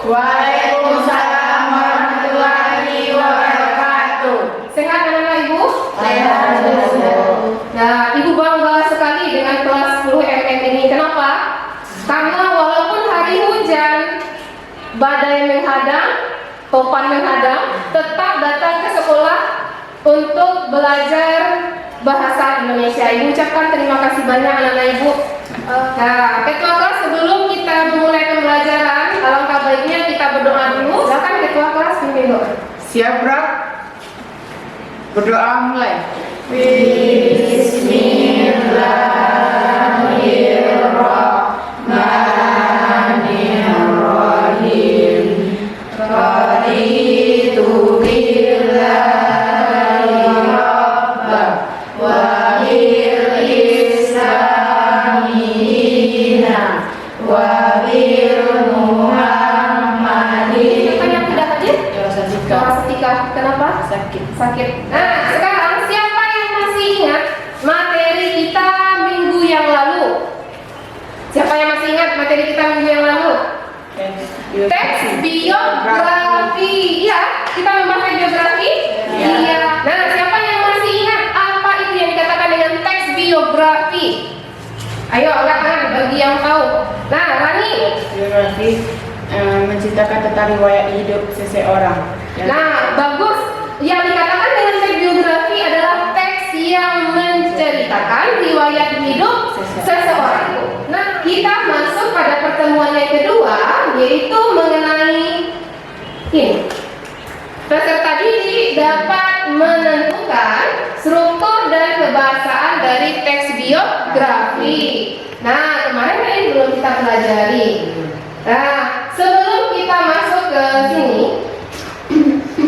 Waalaikumsalam warahmatullahi wabarakatuh. Sehat anak-anak Ibu? Sehat. Nah, Ibu bangga sekali dengan kelas 10 MM ini. Kenapa? Karena walaupun hari hujan, badai menghadang, topan menghadang, tetap datang ke sekolah untuk belajar bahasa Indonesia. Ibu ucapkan terima kasih banyak anak-anak Ibu. Nah, ketua kelas, sebelum kita memulai pembelajaran, alangkah baiknya kita berdoa dulu. Silakan ketua kelas pimpin doa. Siap, Bro? Berdoa mulai. Bismillahirrahmanirrahim. Raditu billahi rabban wa bil islami dinan wa bil muhammadin. Siapa yang tidak hadir? Setika. Kenapa? Sakit. Nah, sekarang siapa yang masih ingat materi kita minggu yang lalu? Siapa yang masih ingat materi kita minggu yang lalu? Teks biografi. Iya, kita membahas teks biografi. Iya. Nah, siapa yang masih ingat apa itu yang dikatakan dengan teks biografi? Ayo, angkat tangan bagi yang tahu. Nah, Rani. Biografi menceritakan tentang riwayat hidup seseorang. Nah, bagus. Yang dikatakan dengan teks biografi adalah teks yang menceritakan riwayat hidup seseorang. Nah, kita masuk pada pertemuan yang kedua, yaitu mengenai ini. Peserta didik dapat menentukan struktur dan kebahasaan dari teks biografi. Nah, kemarin ini belum kita pelajari. Nah, sebelum kita masuk ke sini,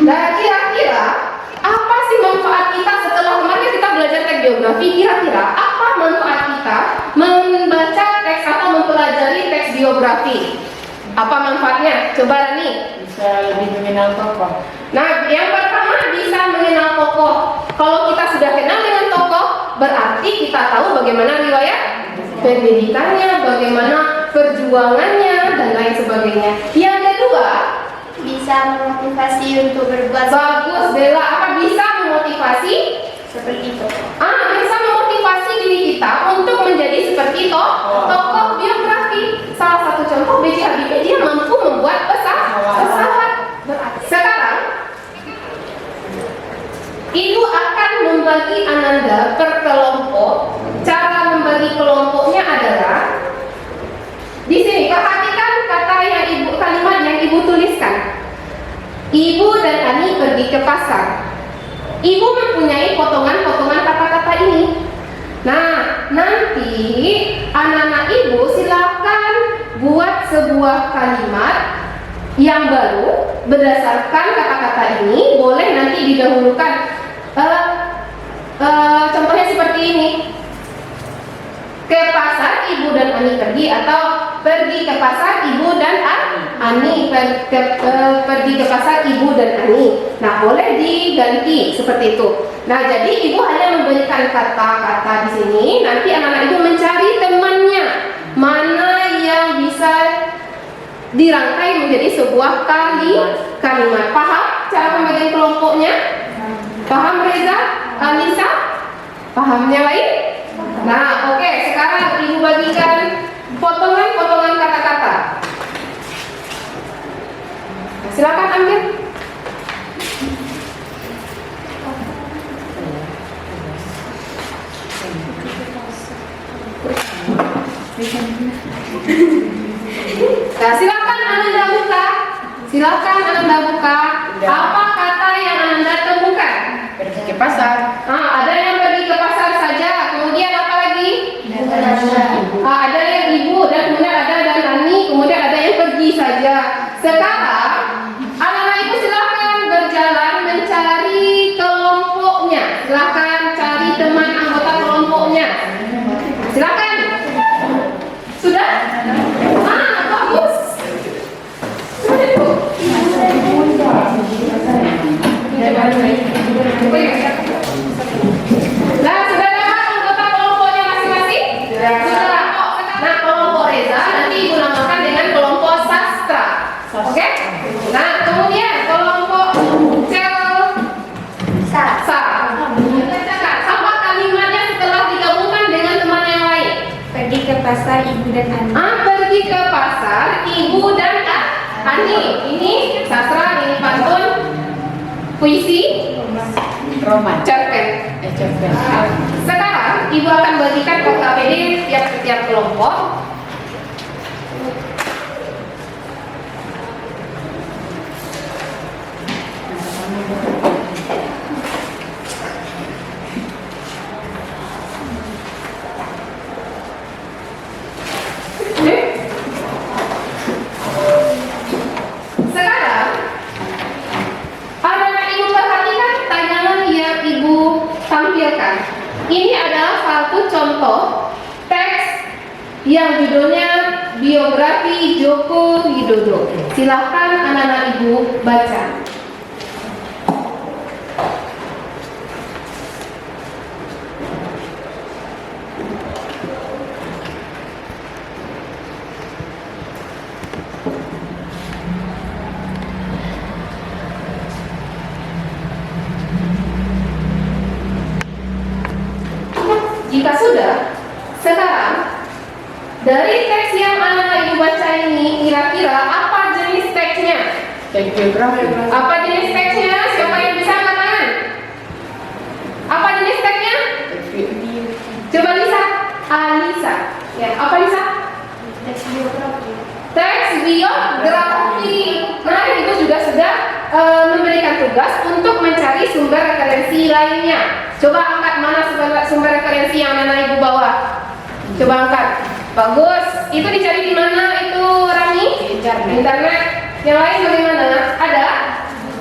nah kira-kira apa sih manfaat kita setelah kemarin kita belajar teks biografi? Kira-kira apa manfaat kita membaca teks atau mempelajari teks biografi? Apa manfaatnya? Coba Rani. Bisa lebih mengenal tokoh. Nah, yang pertama bisa mengenal tokoh. Kalau kita sudah kenal dengan tokoh, berarti kita tahu bagaimana riwayat pendidikannya, bagaimana perjuangannya, dan lain sebagainya. Yang kedua, Bisa memotivasi untuk berbuat bagus Bella, apa bisa memotivasi? seperti itu. Bisa memotivasi diri kita untuk menjadi seperti tokoh biografi. Salah satu contoh B.J. Habibie, dia mampu membuat pesawat. Sekarang Ibu akan membagi Ananda per kelompok. Cara membagi kelompoknya adalah di sini. Perhatikan kata yang kalimat yang Ibu tuliskan. Ibu dan Ani pergi ke pasar. Ibu mempunyai potongan-potongan kata-kata ini. Nah, nanti anak-anak Ibu silakan buat sebuah kalimat yang baru berdasarkan kata-kata ini. Boleh nanti didahulukan. Contohnya seperti ini. Ke pasar Ibu dan Ani pergi, atau pergi ke pasar Ibu dan Ani pergi ke pasar Ibu dan Ani. Nah, boleh diganti seperti itu. Nah, jadi Ibu hanya memberikan kata-kata di sini. Nanti anak-anak Ibu mencari temannya mana yang bisa dirangkai menjadi sebuah kalimat. Paham cara pembagian kelompoknya? Paham Reza? Anissa? Paham yang lain? Nah, oke. Sekarang Ibu bagikan potongan-potongan kata-kata. Silakan ambil. Nah, silakan Ananda buka. Apa kata yang Ananda temukan? Pergi ke pasar. Ada yang pergi ke pasar saja. Kemudian apa lagi? Ada yang Ibu, dan kemudian ada dan Ani, kemudian ada yang pergi saja. Sekarang anak-anak Ibu silakan berjalan mencari kelompoknya. Silakan cari teman anggota kelompoknya. Silakan. Sudah? Bagus. Sudah Bu. Nah, sudah dapat anggota kelompoknya masing-masing? Sudah. Nah, kelompok Reza nanti Ibu namakan dengan kelompok sastra. nih, ini sastra, ini pantun, puisi, Roman. cerpen. Cerpen. Sekarang Ibu akan bagikan OKPD tiap kelompok. Sekarang anak-anak Ibu perhatikan tayangan yang Ibu tampilkan. Ini adalah satu contoh teks yang judulnya Biografi Joko Widodo. Silakan anak-anak Ibu baca. Jika sudah, sekarang dari teks yang anak-anak Ibu baca ini, kira-kira apa jenis teksnya? Teks geografi. Apa jenis teksnya? Siapa yang bisa angkat tangan? Apa jenis teksnya? Coba Lisa. Alisa. Ya, apa Lisa? Teks biografi. Teks biografi. Nah, Ibu juga sudah memberikan tugas untuk mencari sumber referensi lainnya. Coba angkat mana sumber referensi yang anak Ibu bawa. Coba angkat. Bagus. Itu dicari di mana itu, Rani? Internet. Yang lain bagaimana? Ada?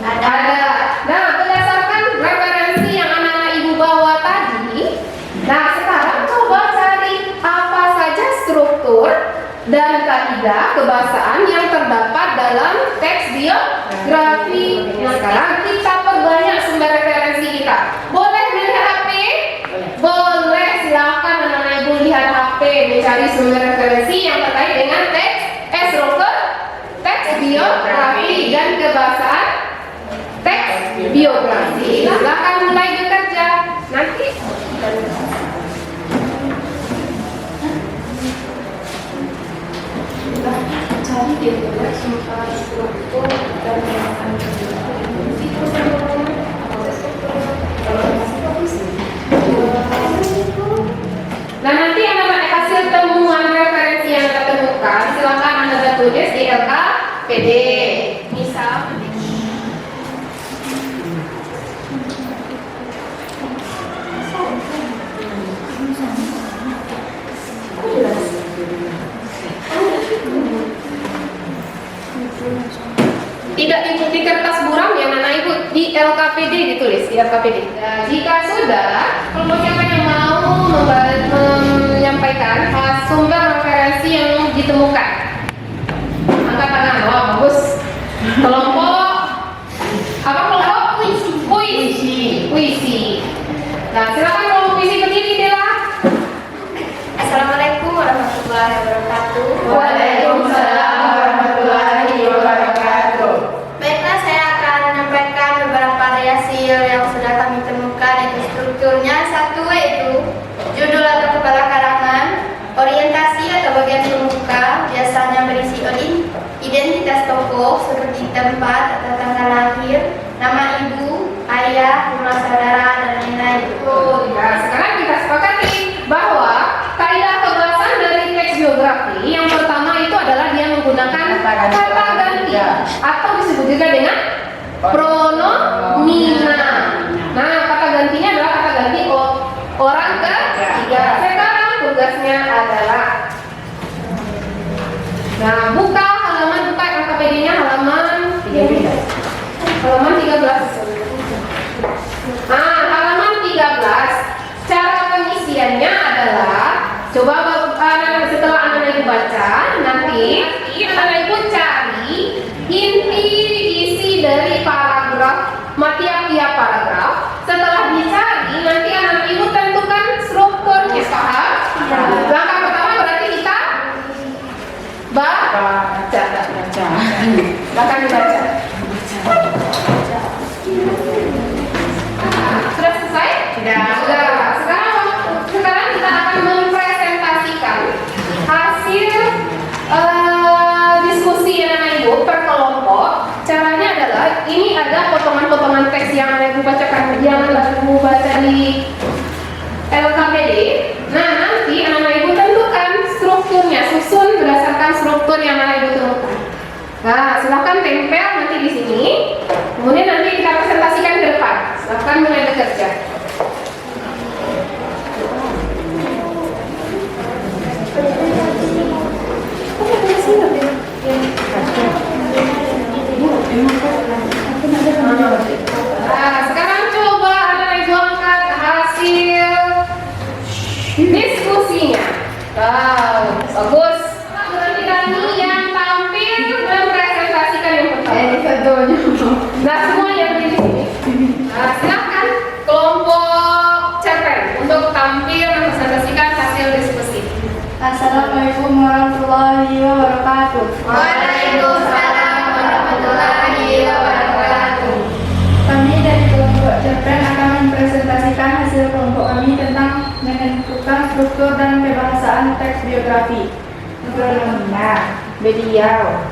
Ada. Nah, berdasarkan referensi yang anak-anak Ibu bawa tadi, nah sekarang coba cari apa saja struktur dan kaidah kebahasaan yang terdapat dalam teks biografi. Nah, sekarang kita perbanyak sumber referensi kita. Boleh melihat HP? Boleh, silakan anak-anak Ibu lihat HP, mencari sumber referensi yang terkait dengan struktur teks biografi dan kebahasaan teks biografi. Silakan mulai bekerja. Nanti cari di internet sumber struktur dan kebahasaan teks Nah, nanti anak-anak hasil temuan referensi yang kita temukan, silakan Anda tulis di LKPD. Misal, tidak di kertas buram ya anak Ibu, di LKPD ditulis, di LKPD. Nah, jika sudah, kelompok siapa yang mau menyampaikan sumber referensi yang ditemukan? Angkat tangan. Wah, bagus. Kelompok apa kelompok? Puisi. Nah, silakan kelompok puisi berdiri, Dela. Assalamualaikum warahmatullahi wabarakatuh. Waalaikumsalam warahmatullahi wabarakatuh. Baiklah, saya akan menyampaikan beberapa hasil yang sudah kami temukan. Itu strukturnya satu, yaitu judul atau kepala karangan, orientasi atau bagian pembuka, biasanya berisi identitas tokoh seperti tempat atau tanggal lahir, nama ibu, ayah, jumlah saudara, dan lain-lain. Oh, ya. Sekarang kita sepakati bahwa kaidah kebahasaan dari teks biografi yang pertama itu adalah dia menggunakan kata ganti atau disebut juga dengan pronomina. Nah, kata gantinya adalah kata ganti orang ketiga. Sekarang tugasnya adalah, nah, buka LKPD-nya halaman 13. Nah, halaman 13. Cara pengisiannya adalah, coba setelah anak-anak Ibu baca, nanti anak-anak Ibu cari inti isi dari paragraf, tiap-tiap paragraf. Setelah dicari, nanti anak-anak Ibu tentukan strukturnya, paham? Langkah pertama berarti kita baca. Bahkan dibaca. Sudah selesai? Sudah. Sekarang kita akan mempresentasikan hasil diskusi anak-anak Ibu per kelompok tempel nanti di sini. Kemudian nanti kita presentasikan ke depan. Silakan mulai bekerja. Nah, sekarang coba Anda angkat hasil diskusinya. Wow, bagus. Nanti kami yang tampil mempresentasikan yang pertama. Nah, semua yang berdiri di sini. Nah, silakan kelompok cerpen untuk tampil mempresentasikan hasil diskusi. Assalamualaikum warahmatullahi wabarakatuh. Waalaikumsalam warahmatullahi wabarakatuh. Kami dari kelompok cerpen akan mempresentasikan hasil kelompok kami tentang menentukan struktur dan kebahasaan teks biografi. Nah, beliau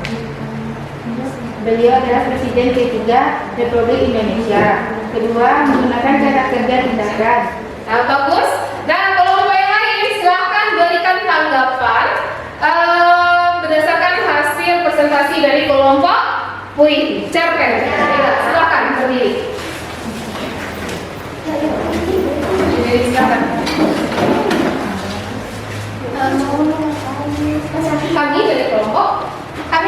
adalah Presiden ketiga Republik Indonesia. Kedua, menggunakan cara kerja tindakan. Nah, bagus. Dan kelompok yang lain silahkan berikan tanggapan berdasarkan hasil presentasi dari kelompok puisi cerpen. Silakan berdiri. Silakan. Kami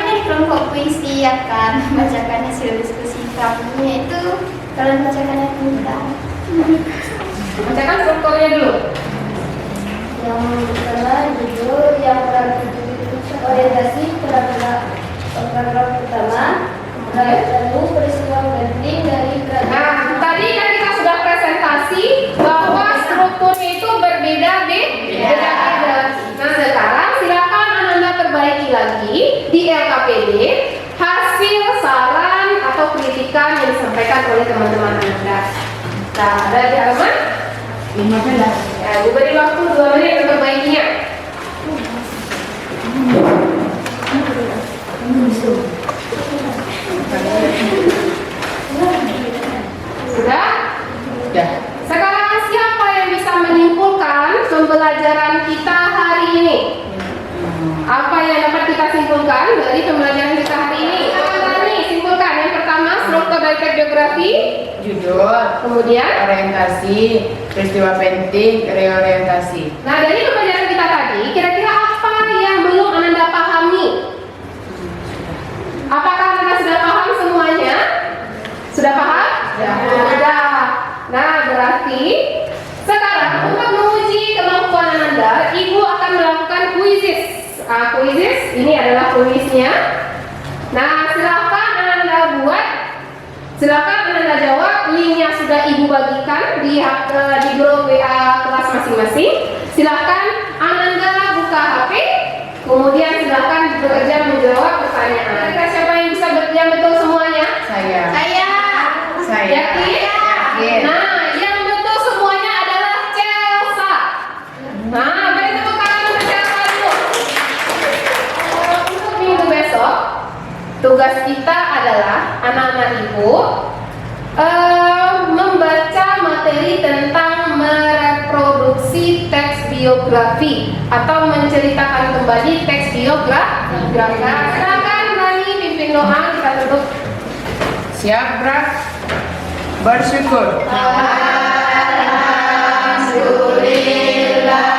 dari kelompok puisi akan membacakan hasil diskusi kami, yaitu kalian bacakan yang mudah. Bacakan strukturnya dulu. Yang pertama judul, yang orientasi paragraf utama, lalu peristiwa penting dari Nah, tadi kan kita sudah presentasi bahwa strukturnya itu berbeda-beda. Nah, sekarang silakan Anda perbaiki lagi di LKPD hasil saran atau kritikan yang disampaikan oleh teman-teman Anda. Nah, ada di halaman 15. ya, diberi waktu 2 menit untuk perbaikinya. Sudah? Ya. Sekarang siapa yang bisa menyimpulkan pembelajaran kita hari ini? Apa yang dapat kita simpulkan dari pembelajaran kita hari ini? Nih, simpulkan. Yang pertama, struktur dari teks biografi. Judul, Kemudian, orientasi, peristiwa penting, reorientasi. nah dari pembelajaran kita tadi, kira-kira apa yang belum Anda pahami? Apakah Anda sudah paham semuanya? Sudah paham? Sudah. Nah, berarti sekarang untuk menguji kemampuan Anda, Ibu akan melakukan kuisis. Kuisis ini adalah kuisnya. Nah, silakan Anda jawab. Linknya sudah Ibu bagikan di grup WA kelas masing-masing. Silakan Anda buka HP, kemudian silakan bekerja menjawab pertanyaan. Siapa yang bisa yang betul semuanya? Saya. Yakin? Nah, yang betul semuanya adalah Chelsea. Nah, beri tepuk tangan untuk Chelsea dulu. Untuk minggu besok, tugas kita adalah anak-anak Ibu membaca materi tentang mereproduksi teks biografi atau menceritakan kembali teks biografi. Silakan Rani pimpin doa, kita tutup. Siap, Brad? Bersyukur. Alhamdulillah.